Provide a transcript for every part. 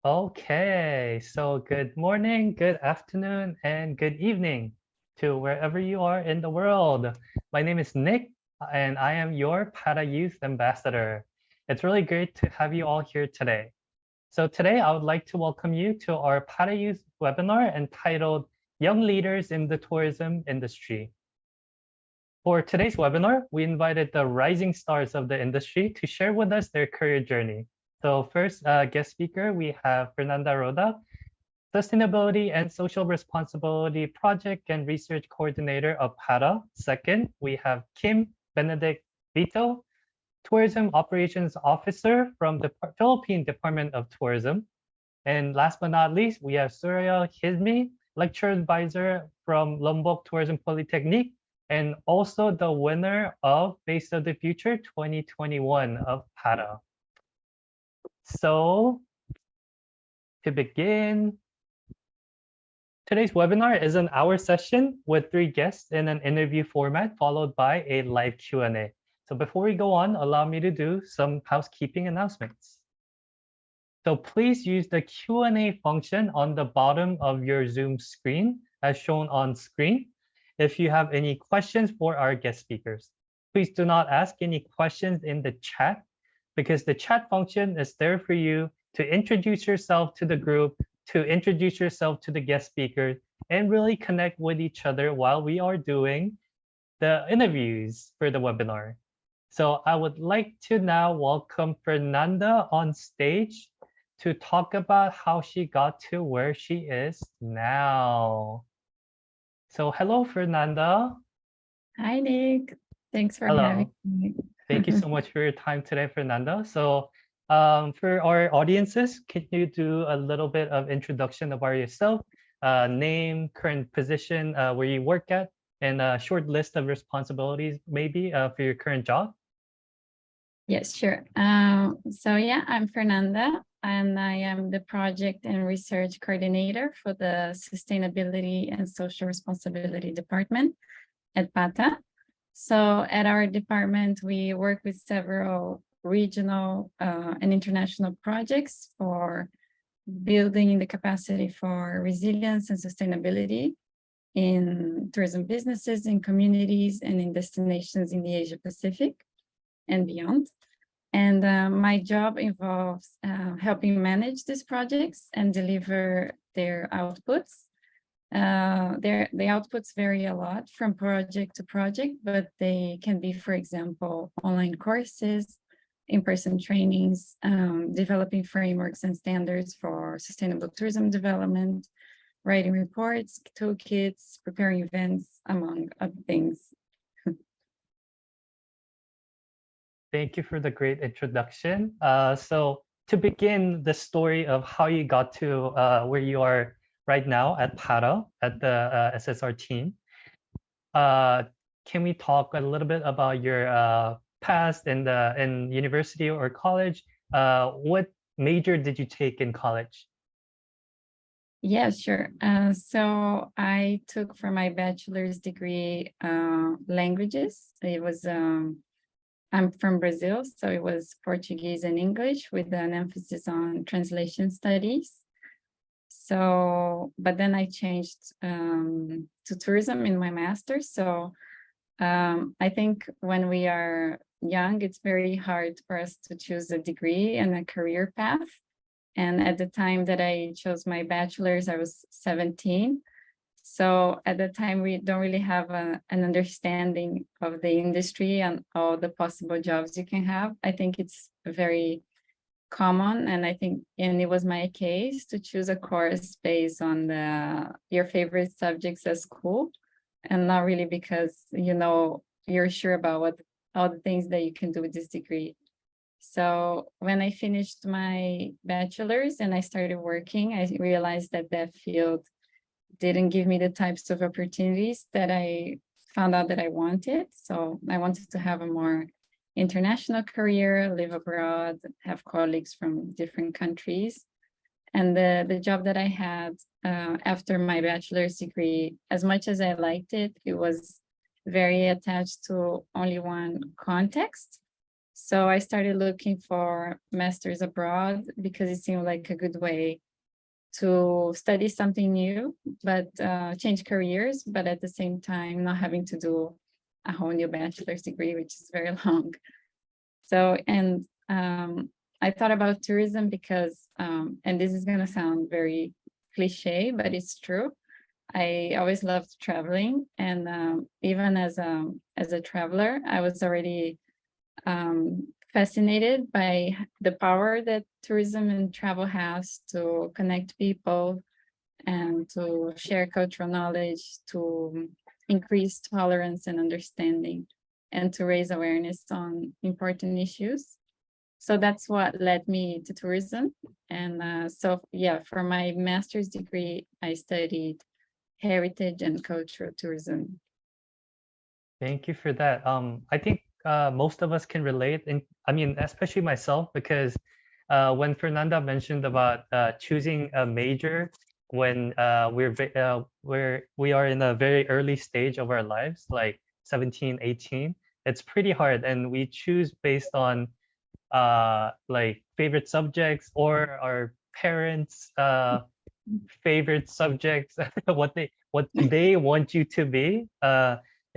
Okay, so good morning, good afternoon, and good evening to wherever you are in the world. My name is Nick, and I am your Para Youth Ambassador. It's really great to have you all here today. So today I would like to welcome you to our Para Youth webinar entitled Young Leaders in the Tourism Industry. For today's webinar, we invited the rising stars of the industry to share with us their career journey. So first guest speaker, we have Fernanda Rodak, Sustainability and Social Responsibility Project and Research Coordinator of PARA. Second, we have Kim Benedict Vito, Tourism Operations Officer from the Philippine Department of Tourism. And last but not least, we have Surayyal Hizmi, Lecturer Advisor from Lombok Tourism Polytechnic, and also the winner of Face of the Future 2021 of PARA. So to begin, today's webinar is an hour session with 3 guests in an interview format followed by a live Q&A. So before we go on, allow me to do some housekeeping announcements. So please use the Q&A function on the bottom of your Zoom screen as shown on screen if you have any questions for our guest speakers. Please do not ask any questions in the chat because the chat function is there for you to introduce yourself to the group, to introduce yourself to the guest speakers, and really connect with each other while we are doing the interviews for the webinar. So I would like to now welcome Fernanda on stage to talk about how she got to where she is now. So hello, Fernanda. Hi, Nick. Thanks for Hello. having me. Thank you so much for your time today, Fernanda. So for our audiences, can you do a little bit of introduction about yourself, name, current position, where you work at, and a short list of responsibilities maybe for your current job? Yes, sure. So yeah, I'm Fernanda, and I am the project and research coordinator for the Sustainability and Social Responsibility Department at PATA. So at our department, we work with several regional and international projects for building the capacity for resilience and sustainability in tourism businesses, in communities, and in destinations in the Asia Pacific and beyond. And my job involves helping manage these projects and deliver their outputs. The outputs vary a lot from project to project, but they can be, for example, online courses, in-person trainings, developing frameworks and standards for sustainable tourism development, writing reports, toolkits, preparing events, among other things. Thank you for the great introduction. So to begin the story of how you got to where you are right now at PARA, at the SSR team, can we talk a little bit about your past in university or college? What major did you take in college? Yeah, sure. So I took for my bachelor's degree languages. It was I'm from Brazil, so it was Portuguese and English with an emphasis on translation studies. So, but then I changed to tourism in my master's. So I think when we are young, it's very hard for us to choose a degree and a career path. And at the time that I chose my bachelor's, I was 17. So at the time, we don't really have an understanding of the industry and all the possible jobs you can have. I think it's very common, and it was my case to choose a course based on your favorite subjects at school, and not really because you're sure about all the things that you can do with this degree. So when I finished my bachelor's and I started working, I realized that field didn't give me the types of opportunities that I found out that I wanted. So I wanted to have a more international career, live abroad, have colleagues from different countries. And the job that I had after my bachelor's degree, as much as I liked it, it was very attached to only one context. So I started looking for masters abroad because it seemed like a good way to study something new, but change careers, but at the same time, not having to do a whole new bachelor's degree, which is very long. So, and I thought about tourism because, and this is going to sound very cliche, but it's true. I always loved traveling, and even as a traveler, I was already fascinated by the power that tourism and travel has to connect people and to share cultural knowledge, to increase tolerance and understanding, and to raise awareness on important issues. So that's what led me to tourism. And so, yeah, for my master's degree, I studied heritage and cultural tourism. Thank you for that. I think most of us can relate, and I mean, especially myself, because when Fernanda mentioned about choosing a major when we are in a very early stage of our lives, like 17, 18, it's pretty hard, and we choose based on like favorite subjects or our parents' favorite subjects, what they want you to be.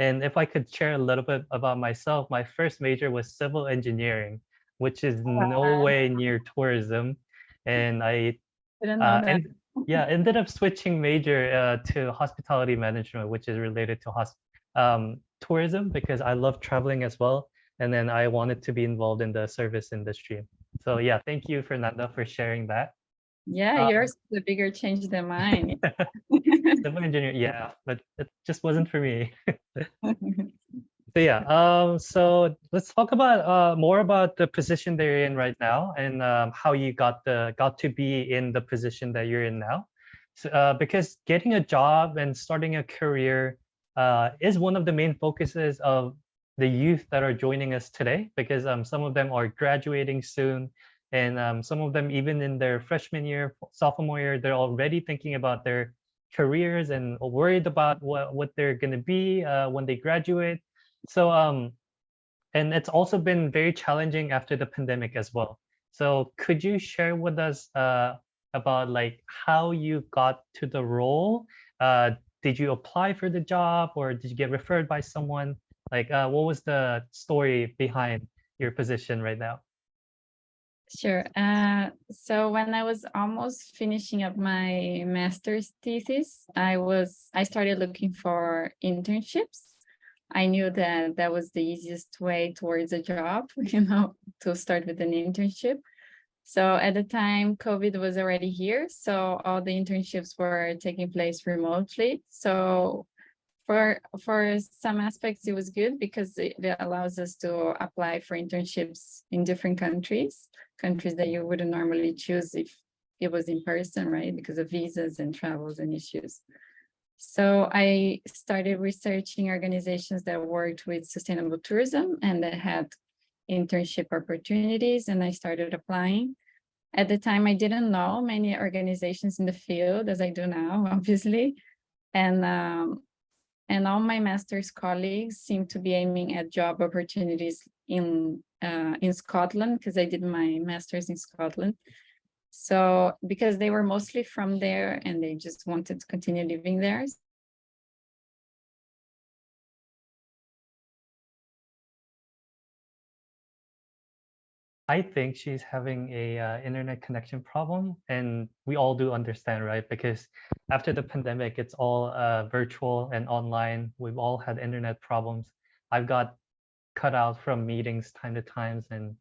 And if I could share a little bit about myself, my first major was civil engineering, which is no Wow, way near tourism. And didn't know that. and yeah, ended up switching major to hospitality management, which is related to tourism because I love traveling as well. And then I wanted to be involved in the service industry. So yeah, thank you, Fernanda, for sharing that. Yeah, Um, yours is a bigger change than mine. Civil engineer, yeah, but it just wasn't for me. So yeah, so let's talk about more about the position that you're in right now and how you got to be in the position that you're in now. So, because getting a job and starting a career is one of the main focuses of the youth that are joining us today. Because some of them are graduating soon, and some of them even in their freshman year, sophomore year, they're already thinking about their careers and worried about what they're going to be when they graduate. So and it's also been very challenging after the pandemic as well. So could you share with us about like how you got to the role? Did you apply for the job or did you get referred by someone? Like what was the story behind your position right now? Sure. So when I was almost finishing up my master's thesis, I started looking for internships. I knew that that was the easiest way towards a job, to start with an internship. So at the time, COVID was already here, so all the internships were taking place remotely. So for some aspects, it was good because it allows us to apply for internships in different countries that you wouldn't normally choose if it was in person, right? Because of visas and travels and issues. So I started researching organizations that worked with sustainable tourism and that had internship opportunities, and I started applying. At the time, I didn't know many organizations in the field as I do now, obviously. And and all my master's colleagues seem to be aiming at job opportunities in Scotland because I did my master's in Scotland. So because they were mostly from there and they just wanted to continue living there. I think she's having a internet connection problem, and we all do understand, right? Because after the pandemic, it's all virtual and online. We've all had internet problems. I've got cut out from meetings time to times, and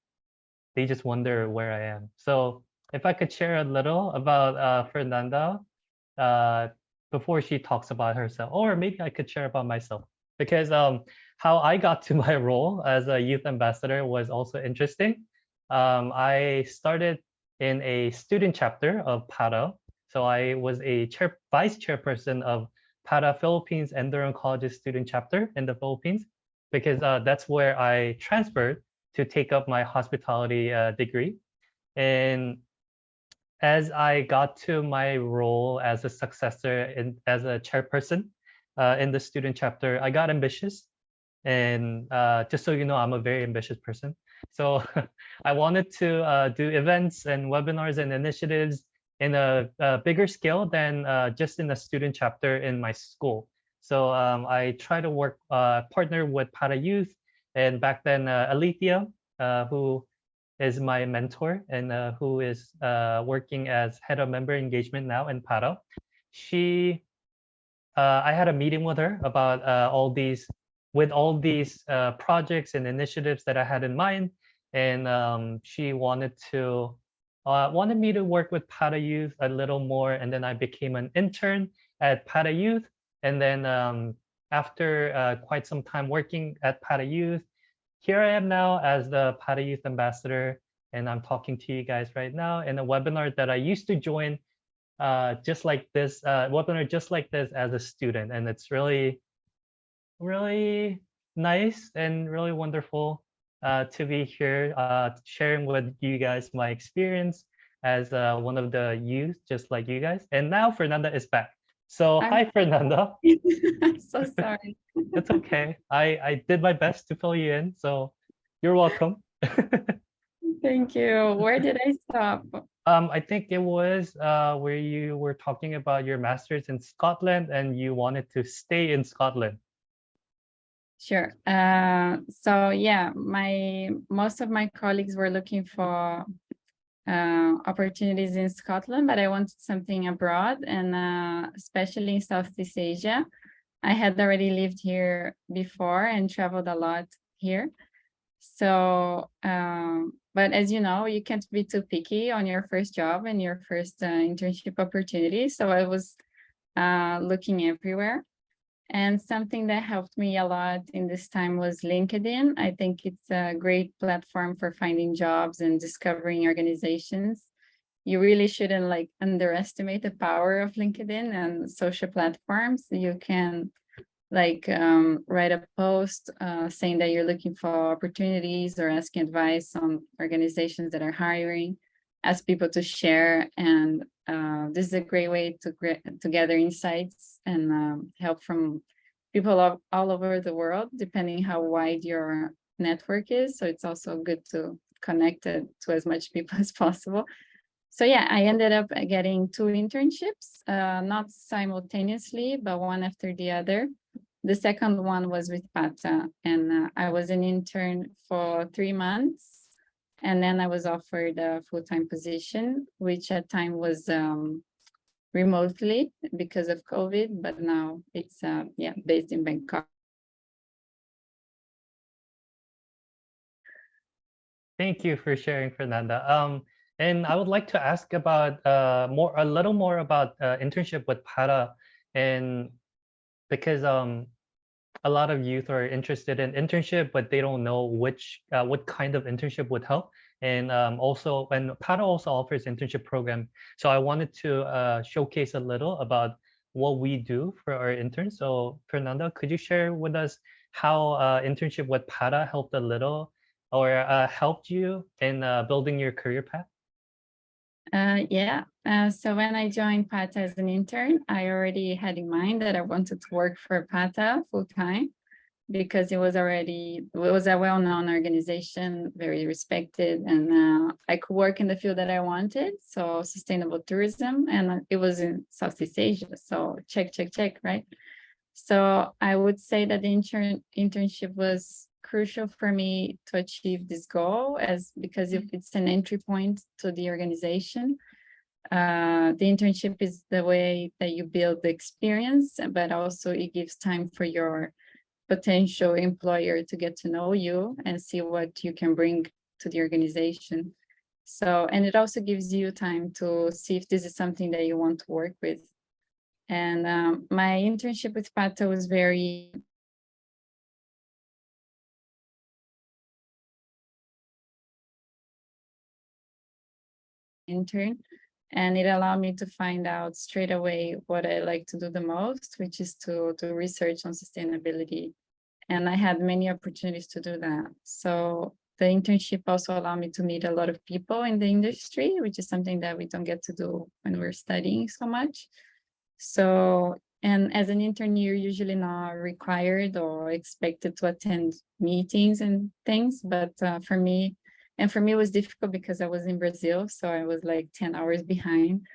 they just wonder where I am. So if I could share a little about Fernanda uh, before she talks about herself, or maybe I could share about myself, because how I got to my role as a youth ambassador was also interesting. I started in a student chapter of PARA. So I was a vice chairperson of PARA Philippines and Durham College's student chapter in the Philippines, because that's where I transferred to take up my hospitality degree. And as I got to my role as a successor as a chairperson in the student chapter, I got ambitious. And just so you know, I'm a very ambitious person. So I wanted to do events and webinars and initiatives in a bigger scale than just in a student chapter in my school. So I try to work partner with Para Youth, and back then Alethea, who is my mentor and who is working as head of member engagement now in Para. She, I had a meeting with her about all these projects and initiatives that I had in mind, and she wanted me to work with Para Youth a little more, and then I became an intern at Para Youth, and then after quite some time working at Para Youth, here I am now as the Para Youth Ambassador, and I'm talking to you guys right now in a webinar that I used to join just like this webinar just like this as a student, and it's really really nice and really wonderful to be here sharing with you guys my experience as one of the youth just like you guys. And now Fernanda is back. So I'm hi Fernanda. I'm so sorry. It's okay. I did my best to fill you in, so you're welcome. Thank you. Where did I stop? I think it was where you were talking about your master's in Scotland and you wanted to stay in Scotland. Sure. So yeah, most of my colleagues were looking for opportunities in Scotland, but I wanted something abroad, and especially in Southeast Asia. I had already lived here before and traveled a lot here. So, but as you know, you can't be too picky on your first job and your first internship opportunity. So I was looking everywhere. And something that helped me a lot in this time was LinkedIn. I think it's a great platform for finding jobs and discovering organizations. You really shouldn't like underestimate the power of LinkedIn and social platforms. You can like write a post saying that you're looking for opportunities or asking advice on organizations that are hiring, ask people to share, and this is a great way to gather insights and help from people all over the world, depending how wide your network is. So it's also good to connect it to as much people as possible. So yeah, I ended up getting 2 internships, not simultaneously, but one after the other. The second one was with Pata, and I was an intern for 3 months. And then I was offered a full-time position, which at time was remotely because of COVID, but now it's yeah, based in Bangkok. Thank you for sharing, Fernanda. And I would like to ask about a little more about internship with Para, and because a lot of youth are interested in internship, but they don't know what kind of internship would help. And also, when Para also offers internship program, so I wanted to showcase a little about what we do for our interns. So Fernanda, could you share with us how internship with Para helped a little or helped you in building your career path? Yeah. So when I joined Pata as an intern, I already had in mind that I wanted to work for Pata full time because it was a well-known organization, very respected, and I could work in the field that I wanted, so sustainable tourism, and it was in Southeast Asia. So check, check, check, right? So I would say that the internship was crucial for me to achieve this goal, as because if it's an entry point to the organization. The internship is the way that you build the experience, but also it gives time for your potential employer to get to know you and see what you can bring to the organization. So, and it also gives you time to see if this is something that you want to work with. And my internship with Pata was very intern, and it allowed me to find out straight away what I like to do the most, which is to do research on sustainability. And I had many opportunities to do that. So the internship also allowed me to meet a lot of people in the industry, which is something that we don't get to do when we're studying so much. So And as an intern, you're usually not required or expected to attend meetings and things. But for me, it was difficult because I was in Brazil, so I was like 10 hours behind.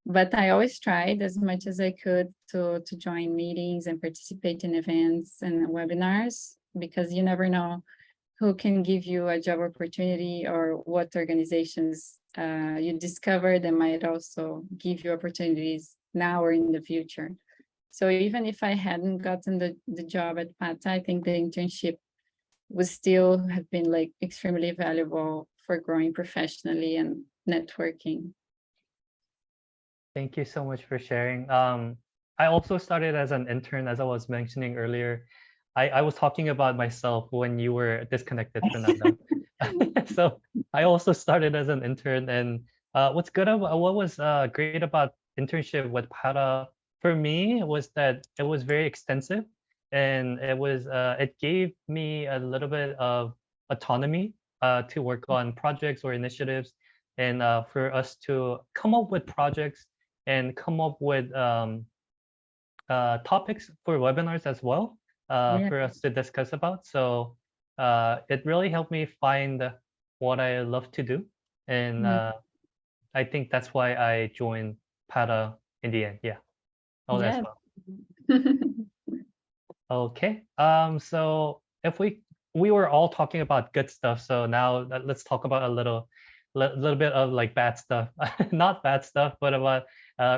But I always tried as much as I could to join meetings and participate in events and webinars, because you never know who can give you a job opportunity or what organizations you discover that might also give you opportunities now or in the future. So even if I hadn't gotten the job at PATA, I think the internship would still have been like extremely valuable for growing professionally and networking. Thank you so much for sharing. I also started as an intern, as I was mentioning earlier. I was talking about myself when you were disconnected, Fernanda. So I also started as an intern, and what was great about internship with Para for me was that it was very extensive, and it gave me a little bit of autonomy to work on projects or initiatives, and for us to come up with projects and come up with topics for webinars as well Yeah. for us to discuss about. So it really helped me find what I love to do. And Mm, I think that's why I joined PATA in the end. Yeah. Oh, as yeah. well. Okay. So if we were all talking about good stuff, so now let's talk about little bit of like bad stuff. Not bad stuff, but about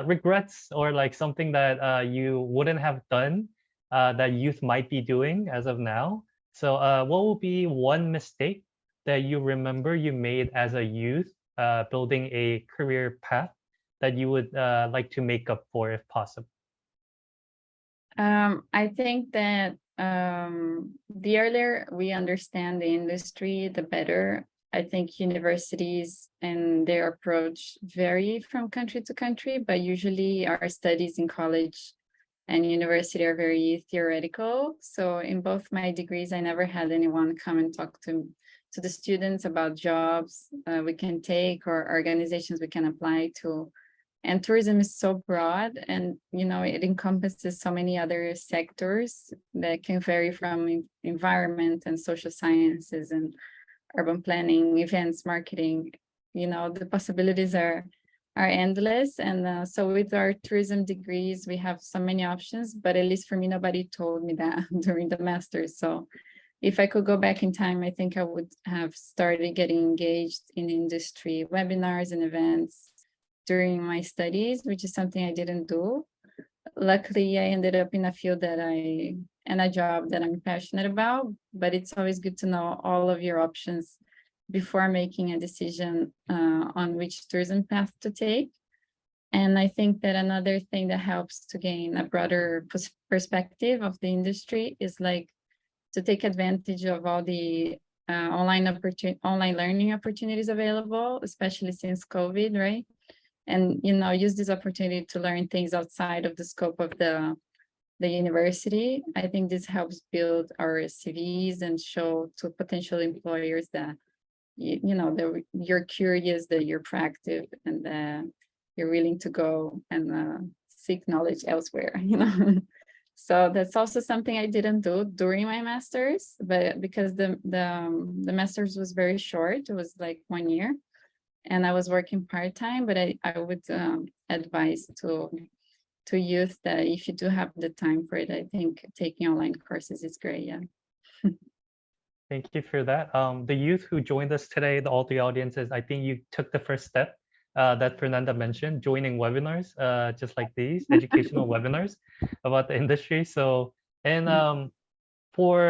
regrets or like something that you wouldn't have done that youth might be doing as of now. So what will be one mistake that you remember you made as a youth building a career path that you would like to make up for if possible? I think that the earlier we understand the industry, the better. I think universities and their approach vary from country to country, but usually our studies in college and university are very theoretical. So in both my degrees, I never had anyone come and talk to the students about jobs we can take or organizations we can apply to. And tourism is so broad, and it encompasses so many other sectors that can vary from environment and social sciences and urban planning, events, marketing. The possibilities are endless. And so with our tourism degrees, we have so many options, but at least for me, nobody told me that during the master's. So if I could go back in time, I think I would have started getting engaged in industry webinars and events during my studies, which is something I didn't do. Luckily, I ended up in a field and a job that I'm passionate about, but it's always good to know all of your options before making a decision on which tourism path to take. And I think that another thing that helps to gain a broader perspective of the industry is like to take advantage of all the online learning opportunities available, especially since COVID, right? And use this opportunity to learn things outside of the scope of the university. I think this helps build our CVs and show to potential employers that that you're curious, that you're proactive, and that you're willing to go and seek knowledge elsewhere. So that's also something I didn't do during my master's, but because the master's was very short, it was like 1 year, and I was working part-time. But I would advise to youth that if you do have the time for it, I think taking online courses is great. Yeah. Thank you for that. The youth who joined us today, all the audiences, I think you took the first step that Fernanda mentioned, joining webinars, just like these, educational webinars about the industry. So, and for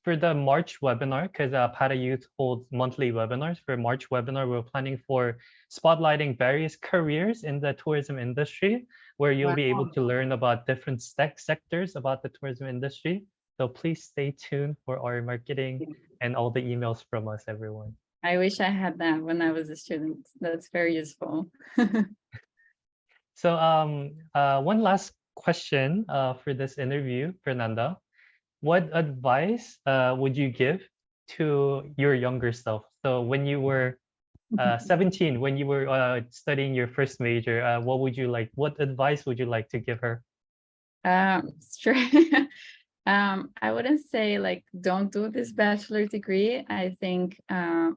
the March webinar, because PATA Youth holds monthly webinars. For March webinar, we're planning for spotlighting various careers in the tourism industry, where you'll be able to learn about different sectors about the tourism industry. So please stay tuned for our marketing and all the emails from us, everyone. I wish I had that when I was a student. That's very useful. So one last question for this interview, Fernanda. What advice would you give to your younger self? So when you were 17, when you were studying your first major, what advice would you like to give her? Sure. I wouldn't say like don't do this bachelor degree. I think I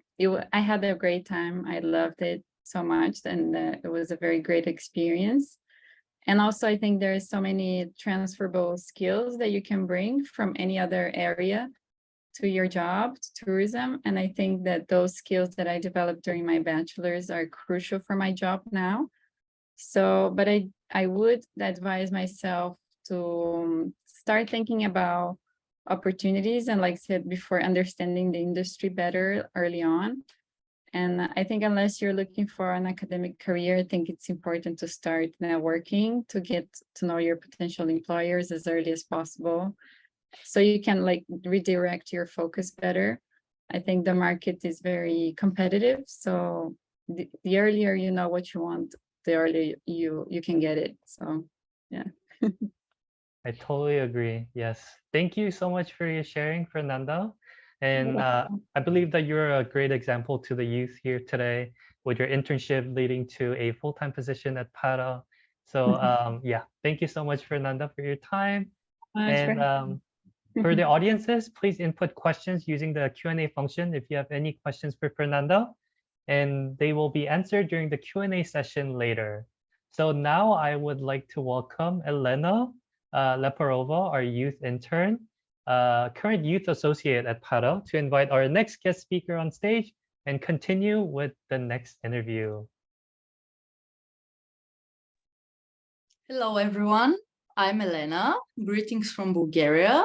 had a great time. I loved it so much, and it was a very great experience. And also, I think there is so many transferable skills that you can bring from any other area to your job, to tourism. And I think that those skills that I developed during my bachelor's are crucial for my job now. So, but I would advise myself to start thinking about opportunities and, like I said before, understanding the industry better early on. And I think unless you're looking for an academic career, I think it's important to start networking to get to know your potential employers as early as possible, so you can like redirect your focus better. I think the market is very competitive, so the earlier you know what you want, the earlier you can get it. So yeah. I totally agree. Yes. Thank you so much for your sharing, Fernando. And I believe that you're a great example to the youth here today with your internship leading to a full-time position at Para. So yeah, thank you so much, Fernanda, for your time. Much for And for the audiences, please input questions using the Q&A function if you have any questions for Fernando, and they will be answered during the Q&A session later. So now I would like to welcome Elena Leparova, our youth intern, current youth associate at Paro, to invite our next guest speaker on stage and continue with the next interview. Hello, everyone. I'm Elena. Greetings from Bulgaria.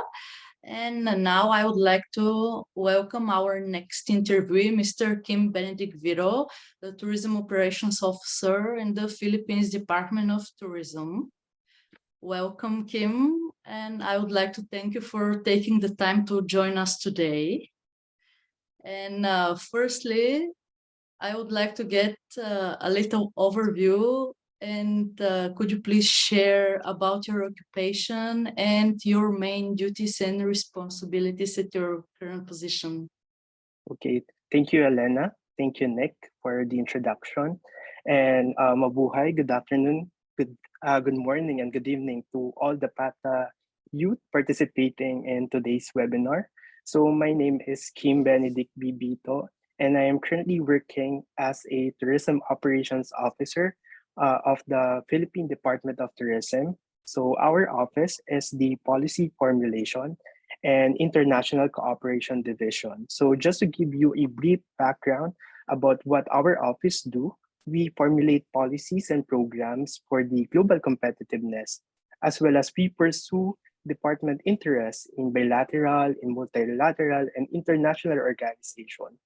And now I would like to welcome our next interviewee, Mr. Kim Benedict Vito, the Tourism Operations Officer in the Philippines Department of Tourism. Welcome, Kim, and I would like to thank you for taking the time to join us today. And firstly, I would like to get a little overview, and could you please share about your occupation and your main duties and responsibilities at your current position? Okay, thank you, Elena. Thank you, Nick, for the introduction. And mabuhay, good afternoon, good morning, and good evening to all the PATA youth participating in today's webinar. So my name is Kim Benedict B. Vito, and I am currently working as a Tourism Operations Officer of the Philippine Department of Tourism. So our office is the Policy Formulation and International Cooperation Division. So just to give you a brief background about what our office do, we formulate policies and programs for the global competitiveness, as well as we pursue department interests in bilateral, in multilateral, and international organizations.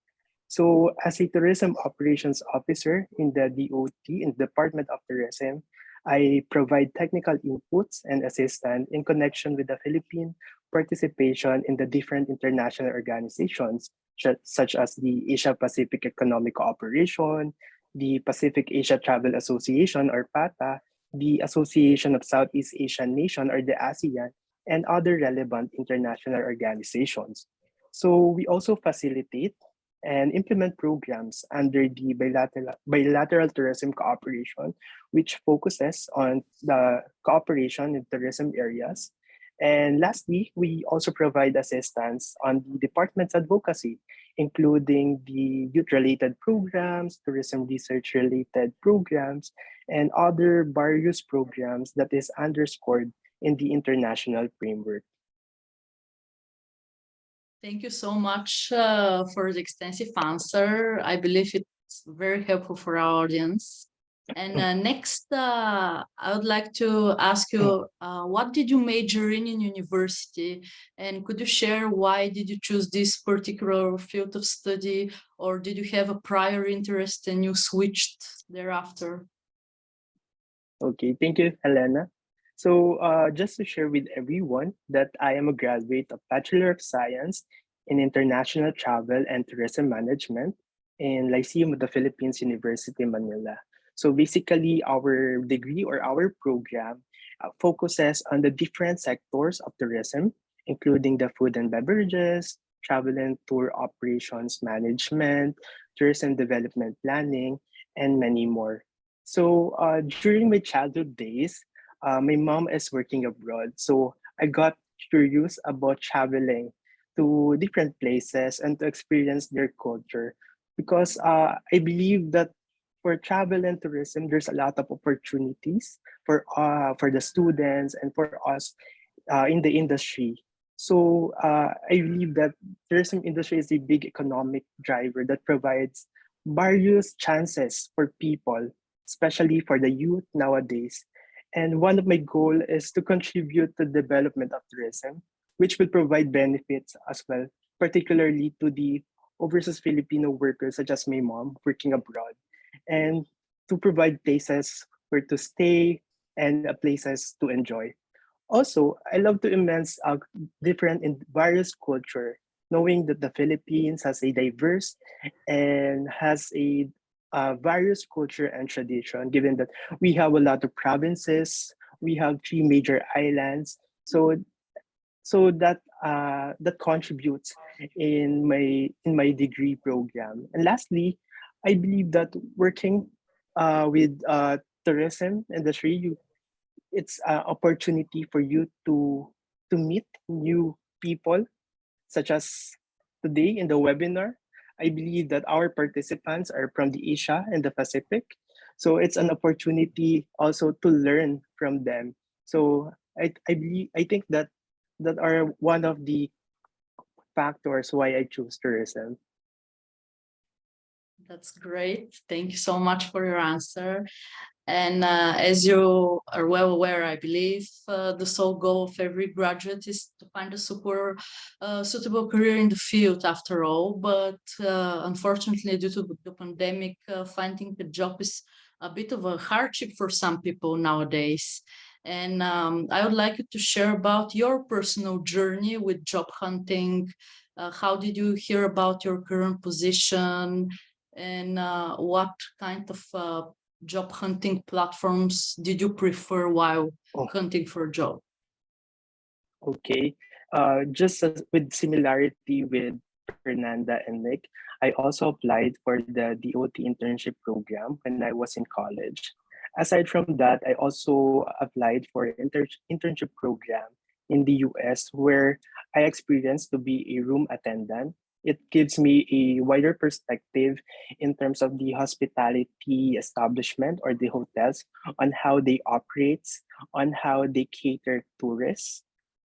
So as a tourism operations officer in the DOT, in the Department of Tourism, I provide technical inputs and assistance in connection with the Philippine participation in the different international organizations, such as the Asia Pacific Economic Cooperation, the Pacific Asia Travel Association, or PATA, the Association of Southeast Asian Nations, or the ASEAN, and other relevant international organizations. So we also facilitate and implement programs under the bilateral tourism cooperation, which focuses on the cooperation in tourism areas. And lastly, we also provide assistance on the department's advocacy, including the youth-related programs, tourism research-related programs, and other various programs that is underscored in the international framework. Thank you so much for the extensive answer. I believe it's very helpful for our audience. And next, I would like to ask you, what did you major in university? And could you share why did you choose this particular field of study? Or did you have a prior interest and you switched thereafter? Okay, thank you, Helena. So just to share with everyone that I am a graduate of Bachelor of Science in International Travel and Tourism Management in Lyceum of the Philippines, University, Manila. So basically, our degree or our program focuses on the different sectors of tourism, including the food and beverages, travel and tour operations management, tourism development planning, and many more. So during my childhood days, my mom is working abroad, so I got curious about traveling to different places and to experience their culture because I believe that for travel and tourism, there's a lot of opportunities for the students and for us in the industry. So I believe that tourism industry is a big economic driver that provides various chances for people, especially for the youth nowadays. And one of my goal is to contribute to the development of tourism, which will provide benefits as well, particularly to the overseas Filipino workers such as my mom working abroad, and to provide places where to stay and places to enjoy. Also, I love to immense different in various culture, knowing that the Philippines has a diverse and has a various culture and tradition, given that we have a lot of provinces, we have three major islands. So that contributes in my degree program. And lastly, I believe that working with tourism industry, it's an opportunity for you to meet new people, such as today in the webinar. I believe that our participants are from the Asia and the Pacific, so it's an opportunity also to learn from them. So I think that are one of the factors why I choose tourism. That's great. Thank you so much for your answer. And as you are well aware, I believe the sole goal of every graduate is to find a suitable career in the field after all. But unfortunately, due to the pandemic, finding a job is a bit of a hardship for some people nowadays. And I would like you to share about your personal journey with job hunting. How did you hear about your current position? And what kind of job hunting platforms did you prefer while Oh, hunting for a job? okay. Just as, with similarity with Fernanda and Nick, I also applied for the DOT internship program when I was in college. Aside from that, I also applied for internship program in the US where I experienced to be a room attendant. It gives me a wider perspective in terms of the hospitality establishment or the hotels on how they operate, on how they cater tourists,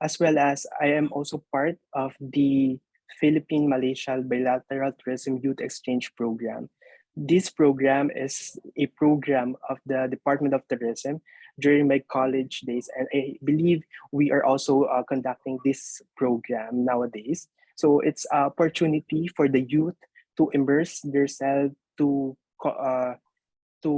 as well as I am also part of the Philippine Malaysia Bilateral Tourism Youth Exchange Program. This program is a program of the Department of Tourism during my college days, and I believe we are also conducting this program nowadays. So it's an opportunity for the youth to immerse themselves to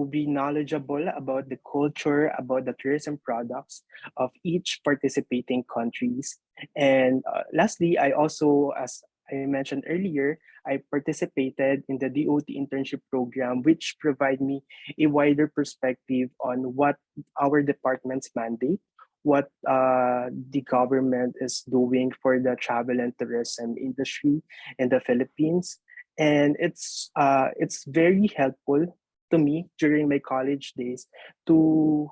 be knowledgeable about the culture, about the tourism products of each participating countries. And lastly, I also, as I mentioned earlier, I participated in the DOT internship program, which provide me a wider perspective on what our department's mandate, what the government is doing for the travel and tourism industry in the Philippines. And it's very helpful to me during my college days to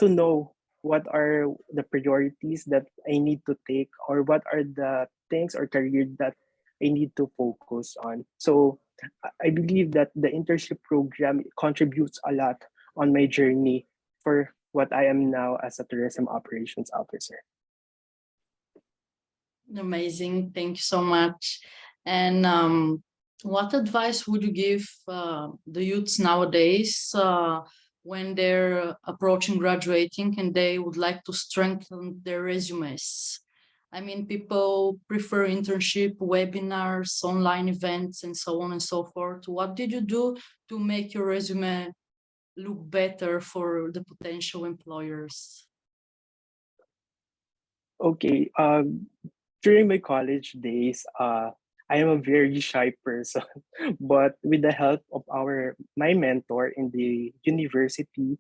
to know what are the priorities that I need to take or what are the things or career that I need to focus on. So I believe that the internship program contributes a lot on my journey for what I am now as a tourism operations officer. Amazing. Thank you so much. And what advice would you give the youths nowadays when they're approaching graduating and they would like to strengthen their resumes? I mean, people prefer internship, webinars, online events, and so on and so forth. What did you do to make your resume look better for the potential employers? Okay. During my college days, I am a very shy person, but with the help of my mentor in the university,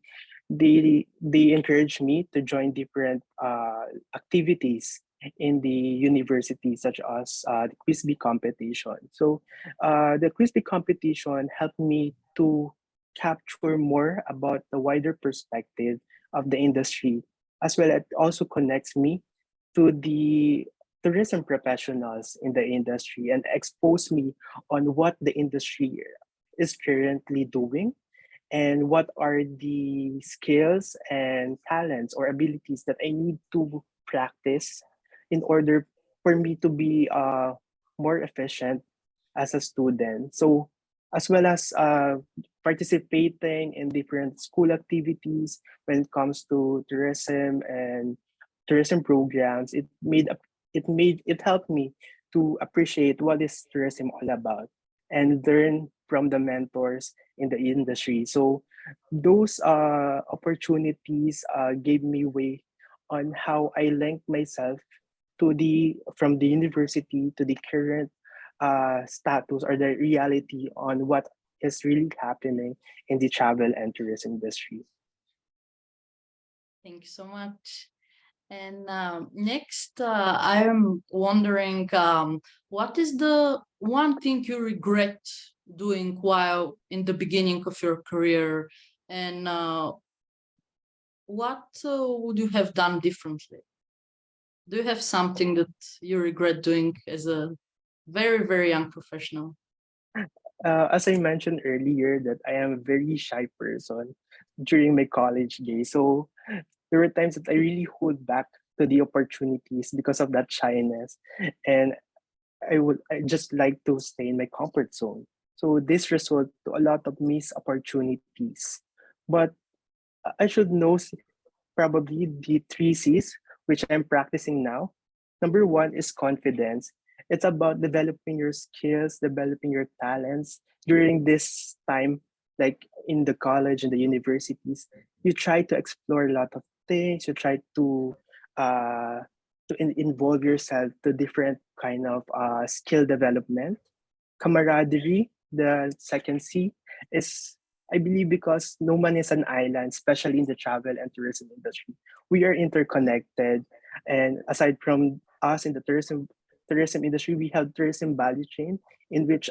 they encouraged me to join different activities in the university, such as the quiz bee competition. So, the quiz bee competition helped me to capture more about the wider perspective of the industry. As well, it also connects me to the tourism professionals in the industry and expose me on what the industry is currently doing and what are the skills and talents or abilities that I need to practice in order for me to be more efficient as a student. So, as well as participating in different school activities when it comes to tourism and tourism programs, it helped me to appreciate what is tourism all about and learn from the mentors in the industry. So those opportunities gave me way on how I linked myself to the from the university to the current status or the reality on what is really happening in the travel and tourism industry. Thank you so much. And next, I am wondering, what is the one thing you regret doing while in the beginning of your career, and what would you have done differently? Do you have something that you regret doing as a very, very young professional? As I mentioned earlier, that I am a very shy person during my college days. So there were times that I really hold back to the opportunities because of that shyness, and I just like to stay in my comfort zone. So this result to a lot of missed opportunities. But I should know probably the three C's, which I'm practicing now. Number one is confidence. It's about developing your skills, developing your talents during this time, like in the college and the universities. You try to explore a lot of things. You try uh, involve yourself to different kind of skill development. Camaraderie, the second C, is I believe because no man is an island, especially in the travel and tourism industry. We are interconnected. And aside from us in the tourism industry, we have tourism value chain in which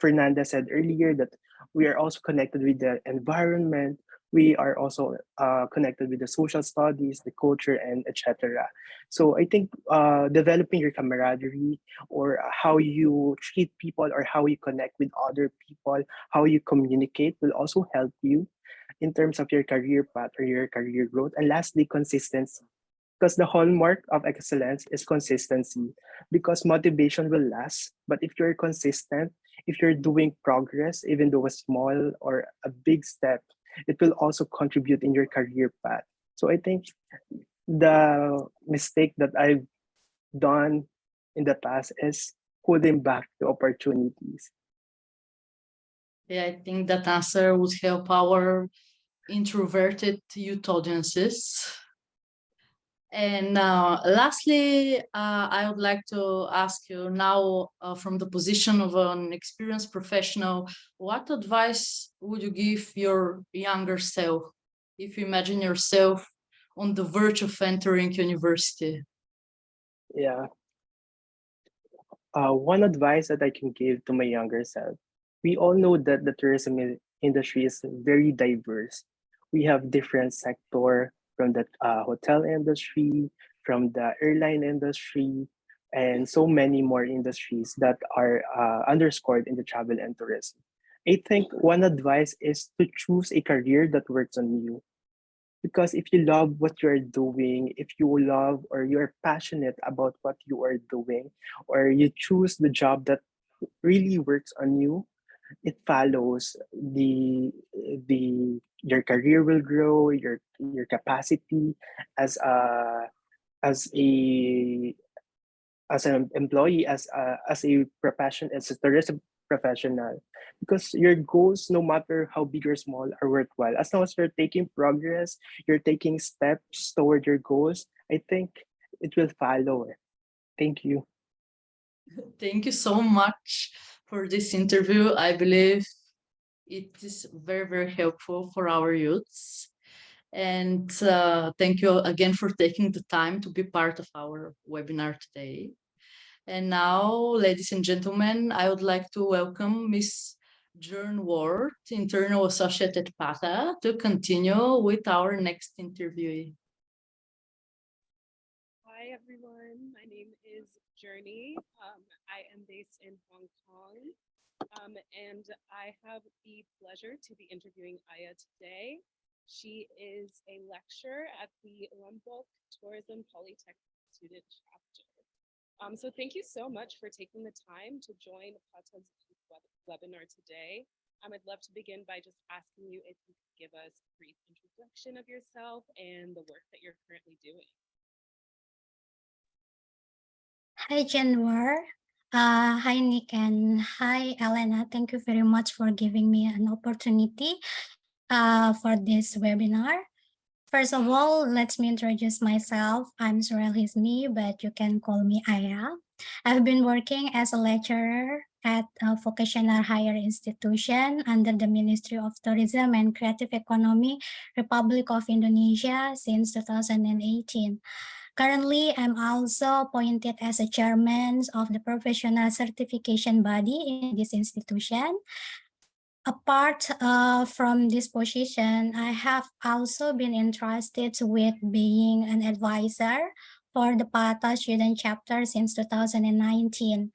Fernanda said earlier that we are also connected with the environment. We are also connected with the social studies, the culture, and etc. So I think developing your camaraderie or how you treat people or how you connect with other people, how you communicate will also help you in terms of your career path or your career growth. And lastly, consistency. Because the hallmark of excellence is consistency. Because motivation will last, but if you're consistent, if you're doing progress, even though a small or a big step, it will also contribute in your career path. So I think the mistake that I've done in the past is holding back the opportunities. Yeah, I think that answer would help our introverted youth audiences. And lastly, I would like to ask you now, from the position of an experienced professional, what advice would you give your younger self if you imagine yourself on the verge of entering university? Yeah. One advice that I can give to my younger self, we all know that the tourism industry is very diverse. We have different sector from the hotel industry, from the airline industry, and so many more industries that are underscored in the travel and tourism. I think one advice is to choose a career that works on you, because if you love what you're doing, if you love or you're passionate about what you are doing, or you choose the job that really works on you, it follows the your career will grow, your capacity as a as an employee, as a profession, as a tourism professional, because your goals, no matter how big or small, are worthwhile. As long as you're taking progress, you're taking steps toward your goals, I think it will follow. Thank you. Thank you so much for this interview. I believe it is very, very helpful for our youths. And thank you again for taking the time to be part of our webinar today. And now, ladies and gentlemen, I would like to welcome Miss Jern Ward, Internal Associate at PATA, to continue with our next interviewee. Hi, everyone. My name is Journey. I am based in Hong Kong, and I have the pleasure to be interviewing Aya today. She is a lecturer at the Lombok Tourism Polytechnic student chapter. So thank you so much for taking the time to join PATA's webinar today. I'd love to begin by just asking you if you could give us a brief introduction of yourself and the work that you're currently doing. Hi, Janwar. Hi, Nick, and hi, Elena. Thank you very much for giving me an opportunity for this webinar. First of all, let me introduce myself. I'm Surayyal Hizmi, but you can call me Aya. I've been working as a lecturer at a vocational higher institution under the Ministry of Tourism and Creative Economy, Republic of Indonesia since 2018. Currently, I'm also appointed as a chairman of the professional certification body in this institution. Apart from this position, I have also been entrusted with being an advisor for the PATA student chapter since 2019.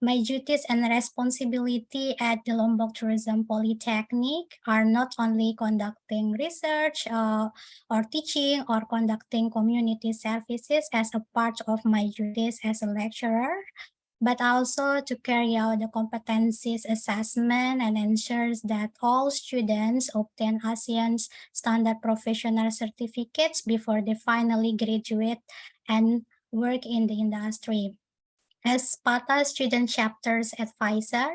My duties and responsibility at the Lombok Tourism Polytechnic are not only conducting research or teaching or conducting community services as a part of my duties as a lecturer, but also to carry out the competencies assessment and ensures that all students obtain ASEAN's standard professional certificates before they finally graduate and work in the industry. As PATA student chapters advisor,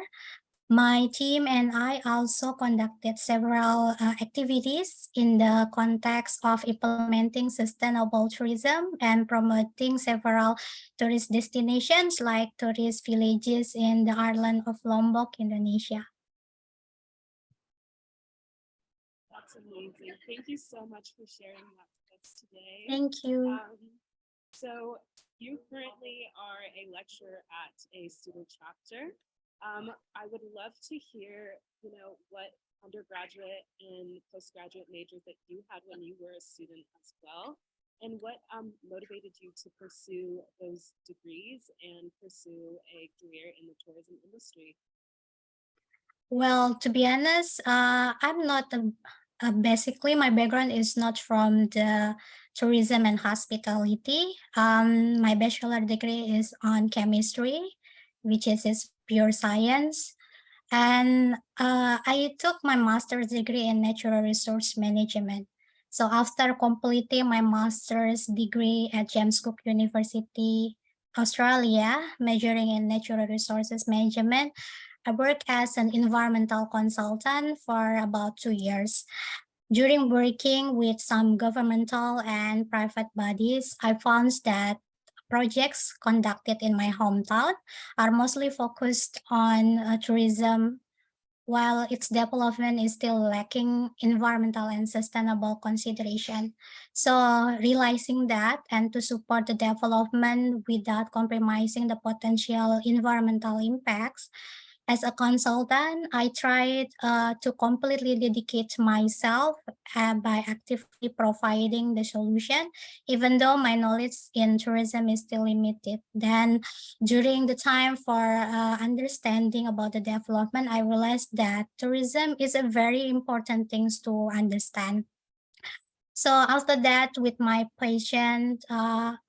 my team and I also conducted several activities in the context of implementing sustainable tourism and promoting several tourist destinations like tourist villages in the island of Lombok, Indonesia. That's amazing. Thank you so much for sharing that with us today. Thank you. So you currently are a lecturer at a student chapter. I would love to hear, what undergraduate and postgraduate majors that you had when you were a student as well, and what motivated you to pursue those degrees and pursue a career in the tourism industry. Well, to be honest, I'm not basically my background is not from the tourism and hospitality. My bachelor degree is on chemistry, which is pure science. And I took my master's degree in natural resource management. So after completing my master's degree at James Cook University, Australia, majoring in natural resources management, I worked as an environmental consultant for about 2 years. During working with some governmental and private bodies, I found that projects conducted in my hometown are mostly focused on tourism, while its development is still lacking environmental and sustainable consideration. So realizing that and to support the development without compromising the potential environmental impacts, as a consultant, I tried to completely dedicate myself by actively providing the solution, even though my knowledge in tourism is still limited. Then during the time for understanding about the development, I realized that tourism is a very important thing to understand. So after that, with my passion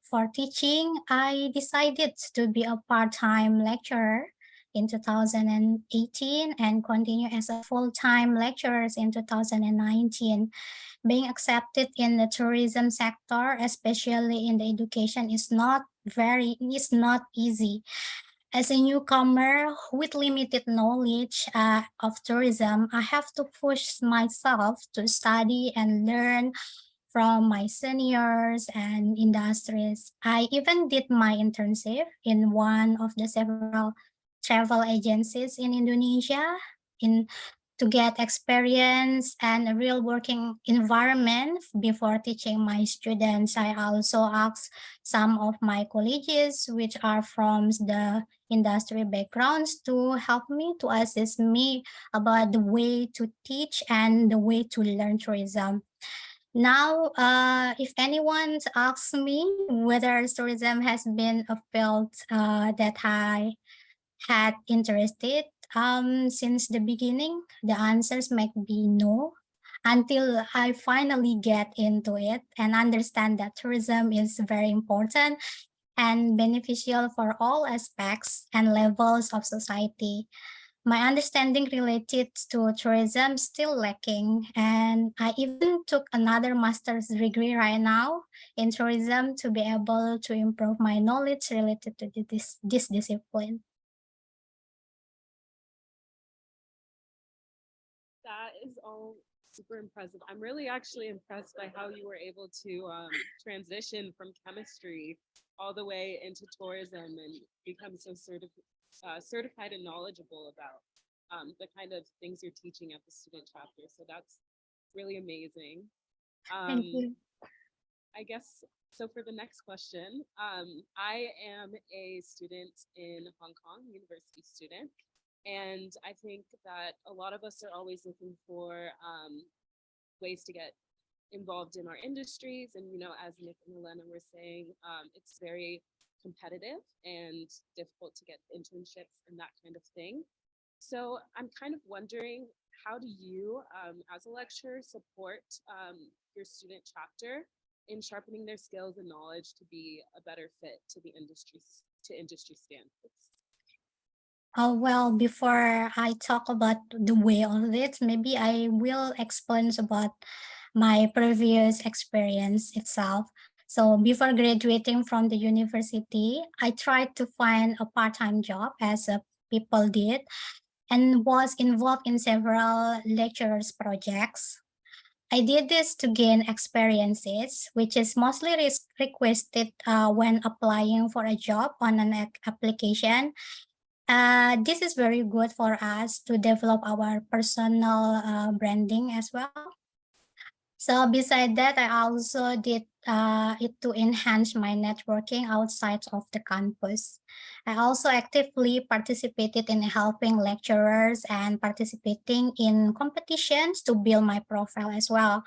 for teaching, I decided to be a part-time lecturer in 2018 and continue as a full-time lecturer in 2019. Being accepted in the tourism sector, especially in the education, is not easy. As a newcomer with limited knowledge of tourism, I have to push myself to study and learn from my seniors and industries. I even did my internship in one of the several travel agencies in Indonesia. to get experience and a real working environment before teaching my students. I also asked some of my colleagues, which are from the industry backgrounds, to help me, to assist me about the way to teach and the way to learn tourism. Now, if anyone asks me whether tourism has been a field that I had interested since the beginning, the answers might be no, until I finally get into it and understand that tourism is very important and beneficial for all aspects and levels of society. My understanding related to tourism still lacking, and I even took another master's degree right now in tourism to be able to improve my knowledge related to this discipline. That is all super impressive. I'm really actually impressed by how you were able to transition from chemistry all the way into tourism and become so certified and knowledgeable about the kind of things you're teaching at the student chapter. So that's really amazing. Thank you. I guess so. For the next question, I am a student in Hong Kong, university student, and I think that a lot of us are always looking for ways to get involved in our industries. And, you know, as Nick and Elena were saying, it's very competitive and difficult to get internships and that kind of thing. So I'm kind of wondering, how do you, as a lecturer, support your student chapter in sharpening their skills and knowledge to be a better fit to the industry standards? Oh, well, before I talk about the way of it, maybe I will explain about my previous experience itself. So before graduating from the university, I tried to find a part-time job as people did and was involved in several lecturers projects. I did this to gain experiences, which is mostly requested when applying for a job on an application. This is very good for us to develop our personal branding as well. So beside that, I also did it to enhance my networking outside of the campus. I also actively participated in helping lecturers and participating in competitions to build my profile as well.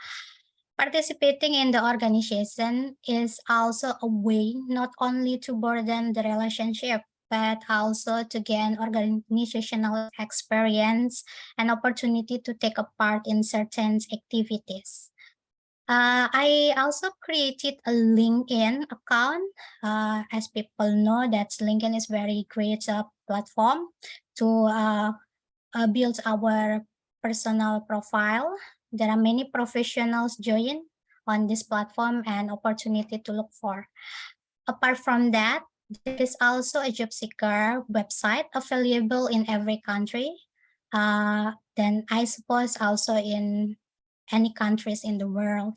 Participating in the organization is also a way not only to broaden the relationship, but also to gain organizational experience and opportunity to take a part in certain activities. I also created a LinkedIn account. As people know, that LinkedIn is very great platform to build our personal profile. There are many professionals join on this platform and opportunity to look for. Apart from that, there is also a job seeker website available in every country. Then I suppose also in any countries in the world.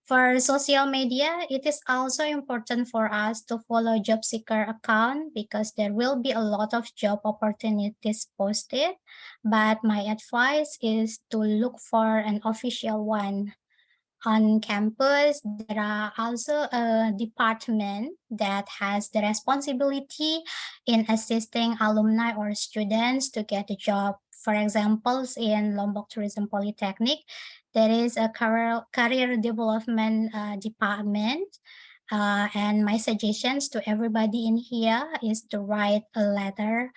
For social media, it is also important for us to follow job seeker account because there will be a lot of job opportunities posted. But my advice is to look for an official one. On campus, there are also a department that has the responsibility in assisting alumni or students to get a job. For example, in Lombok Tourism Polytechnic, there is a career development department. And my suggestions to everybody in here is to write a letter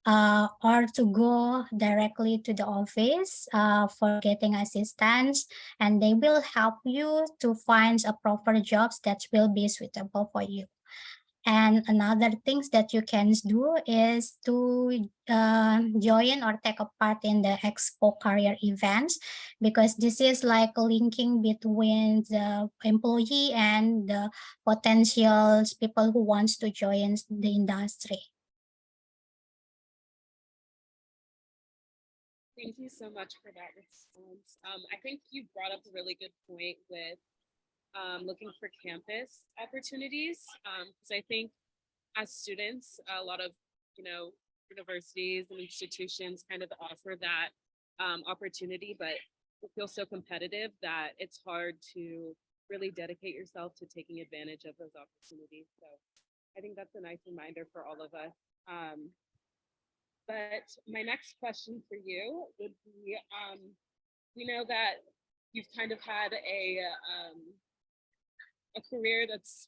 or to go directly to the office for getting assistance, and they will help you to find a proper jobs that will be suitable for you. And another things that you can do is to join or take a part in the expo career events, because this is like linking between the employee and the potential people who wants to join the industry. Thank you so much for that response. I think you brought up a really good point with looking for campus opportunities, because I think as students, a lot of, you know, universities and institutions kind of offer that opportunity, but it feels so competitive that it's hard to really dedicate yourself to taking advantage of those opportunities. So I think that's a nice reminder for all of us. But my next question for you would be, we know that you've kind of had a career that's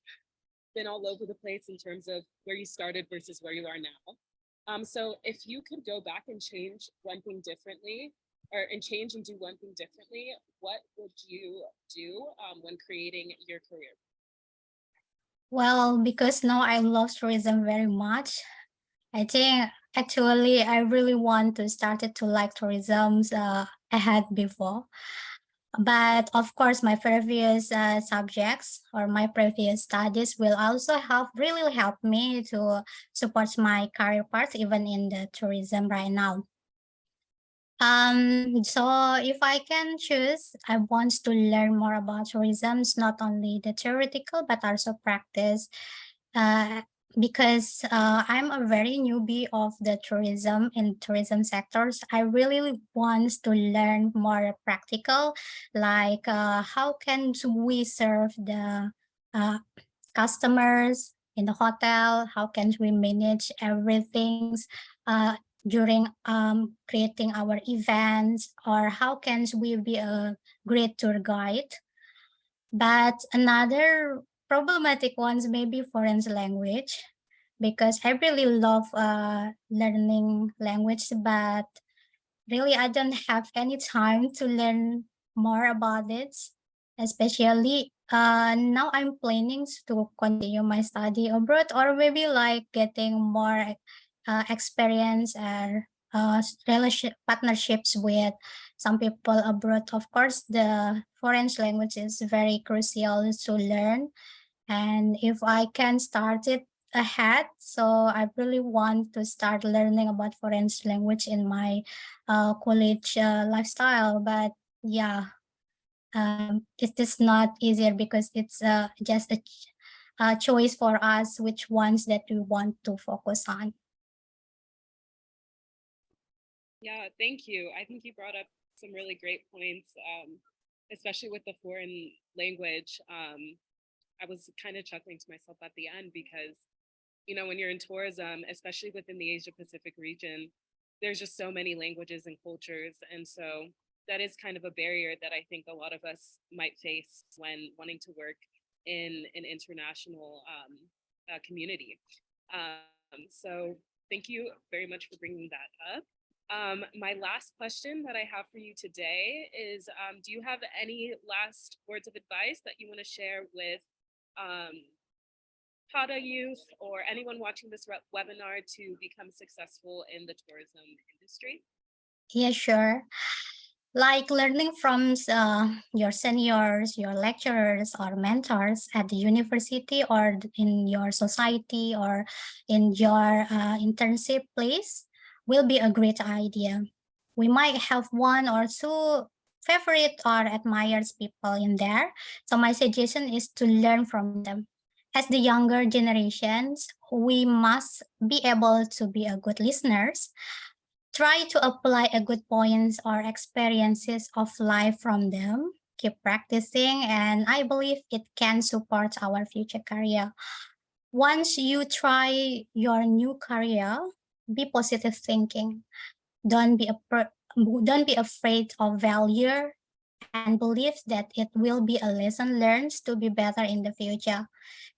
been all over the place in terms of where you started versus where you are now. So if you could go back and change one thing differently, and change and do one thing differently, what would you do when creating your career? Well, because now I love tourism very much, I think actually I really want to start to like tourism ahead before. But of course, my previous subjects or my previous studies will also really help me to support my career path even in the tourism right now. So if I can choose, I want to learn more about tourism, not only the theoretical but also practice. Uh, because I'm a very newbie of the tourism sectors. I really want to learn more practical, like how can we serve the uh, customers in the hotel? How can we manage everything during creating our events? Or how can we be a great tour guide? But another problematic ones may be foreign language, because I really love learning language, but really I don't have any time to learn more about it. Especially now I'm planning to continue my study abroad, or maybe like getting more experience and relationship partnerships with some people abroad. Of course, the foreign language is very crucial to learn, and if I can start it ahead, so I really want to start learning about foreign language in my college lifestyle. But yeah, it is not easier because it's just a choice for us which ones that we want to focus on. Yeah, thank you. I think you brought up some really great points, especially with the foreign language. I was kind of chuckling to myself at the end because, you know, when you're in tourism, especially within the Asia Pacific region, there's just so many languages and cultures. And so that is kind of a barrier that I think a lot of us might face when wanting to work in an international community. So thank you very much for bringing that up. My last question that I have for you today is, do you have any last words of advice that you want to share with PADA youth or anyone watching this webinar to become successful in the tourism industry? Yeah, sure. Like learning from your seniors, your lecturers, or mentors at the university or in your society or in your internship place will be a great idea. We might have one or two favorite or admires people in there. So my suggestion is to learn from them. As the younger generations, we must be able to be a good listeners, try to apply a good points or experiences of life from them, keep practicing, and I believe it can support our future career. Once you try your new career, be positive thinking. Don't be don't be afraid of failure, and believe that it will be a lesson learned to be better in the future.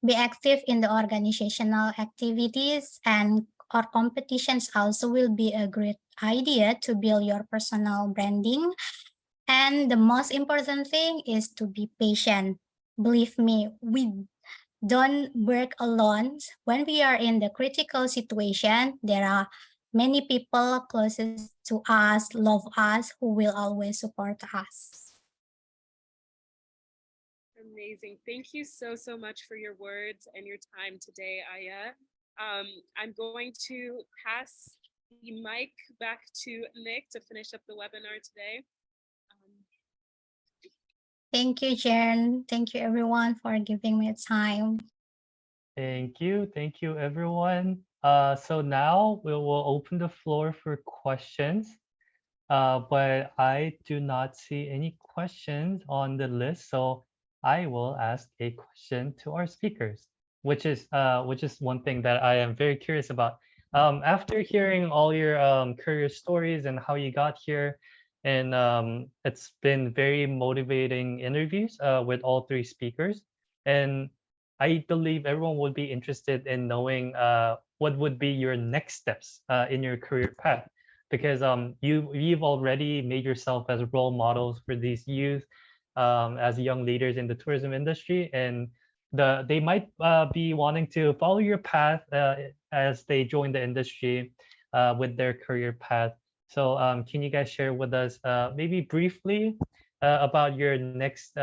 Be active in the organizational activities, and or competitions also will be a great idea to build your personal branding. And the most important thing is to be patient. Believe me, we don't work alone. When we are in the critical situation, there are many people closest to us, love us, who will always support us. Amazing. Thank you so, so much for your words and your time today, Aya. I'm going to pass the mic back to Nick to finish up the webinar today. Thank you, Jen. Thank you, everyone, for giving me time. Thank you. Thank you, everyone. So now we will open the floor for questions. but I do not see any questions on the list, so I will ask a question to our speakers, which is one thing that I am very curious about. After hearing all your career stories and how you got here, and it's been very motivating interviews with all three speakers, and I believe everyone would be interested in knowing what would be your next steps in your career path, because you've already made yourself as role models for these youth as young leaders in the tourism industry, and they might be wanting to follow your path as they join the industry with their career path. So can you guys share with us maybe briefly about your next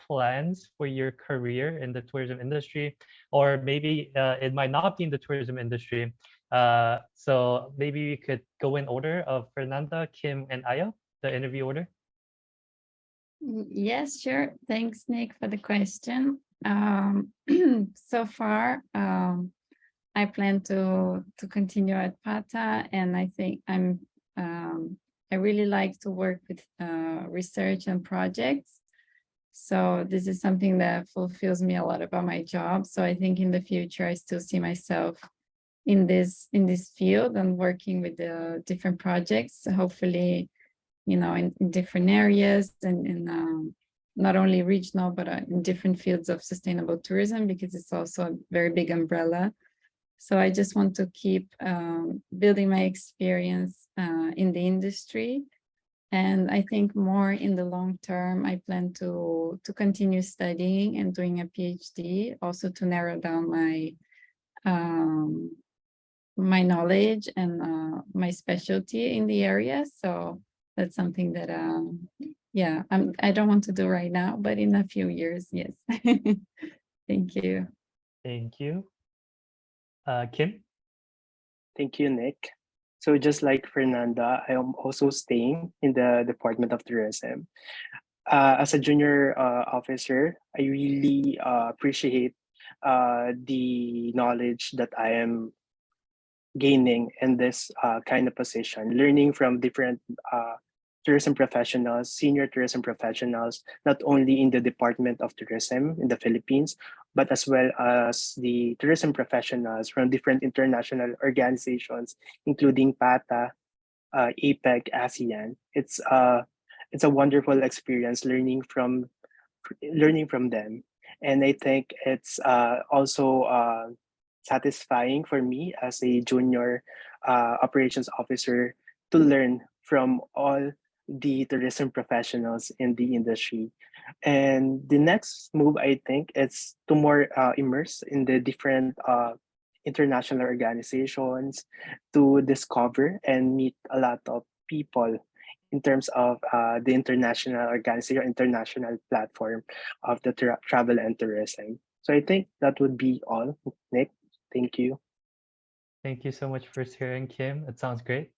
plans for your career in the tourism industry, or maybe it might not be in the tourism industry. So maybe we could go in order of Fernanda, Kim, and Aya, the interview order. Yes, sure. Thanks, Nick, for the question. So far, I plan to continue at PATA, and I think I really like to work with research and projects. So this is something that fulfills me a lot about my job. So I think in the future, I still see myself in this field and working with the different projects, hopefully, you know, in different areas and in not only regional, but in different fields of sustainable tourism, because it's also a very big umbrella. So I just want to keep building my experience in the industry. And I think more in the long term, I plan to continue studying and doing a PhD, also to narrow down my knowledge and my specialty in the area. So that's something that, yeah, I don't want to do right now, but in a few years, yes. Thank you. Thank you. Kim? Thank you, Nick. So just like Fernanda, I am also staying in the Department of Tourism. As a junior officer, I really appreciate the knowledge that I am gaining in this kind of position, learning from different tourism professionals, senior tourism professionals, not only in the Department of Tourism in the Philippines, but as well as the tourism professionals from different international organizations, including PATA, APEC, ASEAN. It's a wonderful experience learning from them, and I think it's also satisfying for me as a junior operations officer to learn from all the tourism professionals in the industry. And the next move, I think, is to more immerse in the different international organizations, to discover and meet a lot of people in terms of the international organization, international platform of the travel and tourism. So I think that would be all, Nick. Thank you. Thank you so much for sharing, Kim. It sounds great.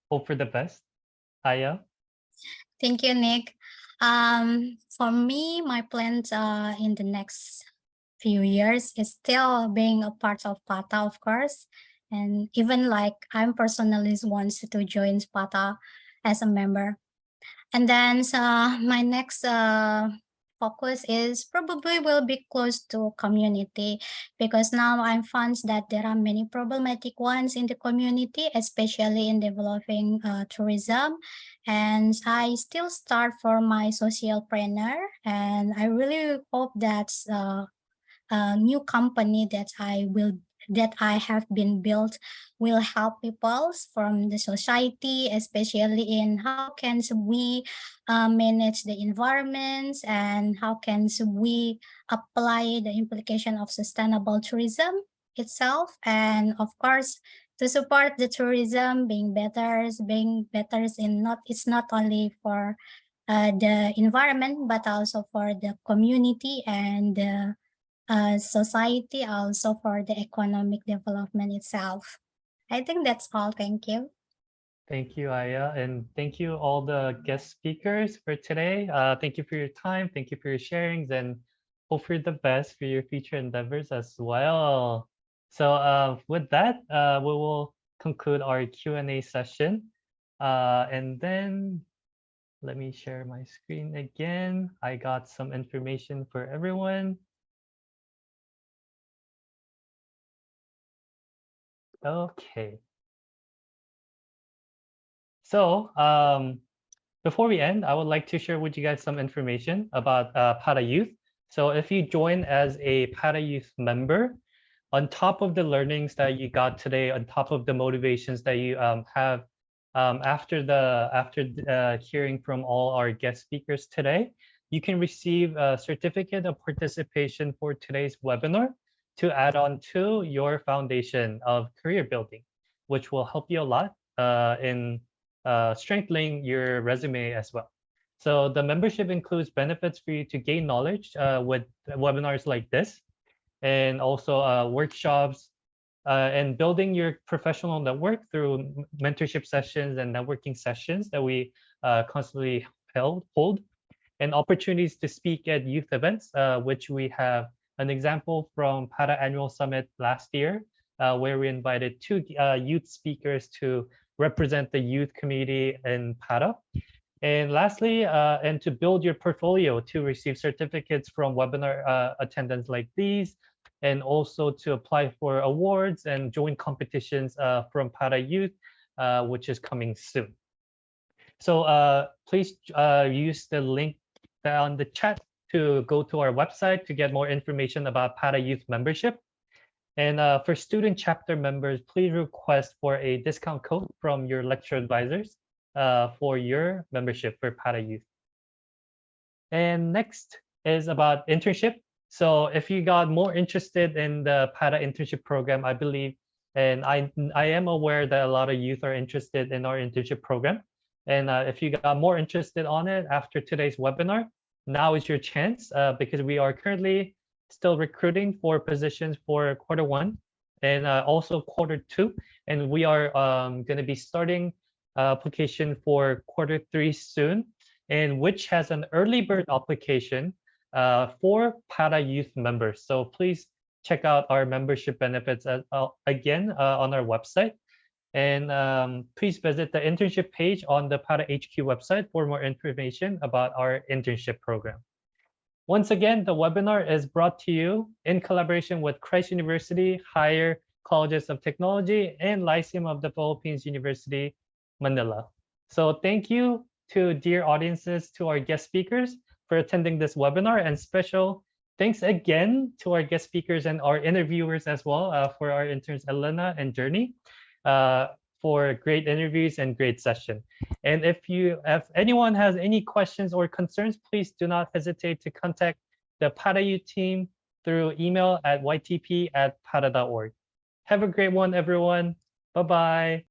Hope for the best. Aya? Thank you, Nick. For me, my plans in the next few years is still being a part of PATA, of course. And even like I'm personally wants to join PATA as a member. And then my next focus is probably will be close to community, because now I found that there are many problematic ones in the community, especially in developing tourism. And I still start for my socialpreneur, and I really hope that a new company that I have been built will help people from the society, especially in how can we manage the environments, and how can we apply the implication of sustainable tourism itself, and of course to support the tourism being better in not it's not only for the environment but also for the community and the society, also for the economic development itself. I think that's all. Thank you. Thank you, Aya, and thank you all the guest speakers for today. Thank you for your time. Thank you for your sharings, and hope for the best for your future endeavors as well. So with that, we will conclude our Q&A session. And then let me share my screen again. I got some information for everyone. Okay. So before we end, I would like to share with you guys some information about Para Youth. So if you join as a Para Youth member, on top of the learnings that you got today, on top of the motivations that you have after hearing from all our guest speakers today, you can receive a certificate of participation for today's webinar to add on to your foundation of career building, which will help you a lot in strengthening your resume as well. So the membership includes benefits for you to gain knowledge with webinars like this, and also workshops and building your professional network through mentorship sessions and networking sessions that we constantly hold, and opportunities to speak at youth events, which we have an example from Para Annual Summit last year, where we invited two youth speakers to represent the youth community in Para. And lastly, and to build your portfolio to receive certificates from webinar attendance like these, and also to apply for awards and join competitions from Para Youth, which is coming soon. So please use the link on the chat to go to our website to get more information about Para Youth membership. And for student chapter members, please request for a discount code from your lecture advisors for your membership for Para Youth. And next is about internship. So if you got more interested in the Para internship program, I believe, and I am aware that a lot of youth are interested in our internship program. And if you got more interested on it after today's webinar, now is your chance because we are currently still recruiting for positions for Q1 and also Q2. And we are going to be starting application for Q3 soon, and which has an early bird application for Para Youth members. So please check out our membership benefits again on our website. And please visit the internship page on the Para HQ website for more information about our internship program. Once again, the webinar is brought to you in collaboration with Christ University, Higher Colleges of Technology, and Lyceum of the Philippines University, Manila. So thank you to dear audiences, to our guest speakers for attending this webinar, and special thanks again to our guest speakers and our interviewers as well for our interns, Elena and Journey, for great interviews and great session. And if anyone has any questions or concerns, please do not hesitate to contact the Para Youth team through email at ytp@para.org. Have a great one, everyone. Bye-bye.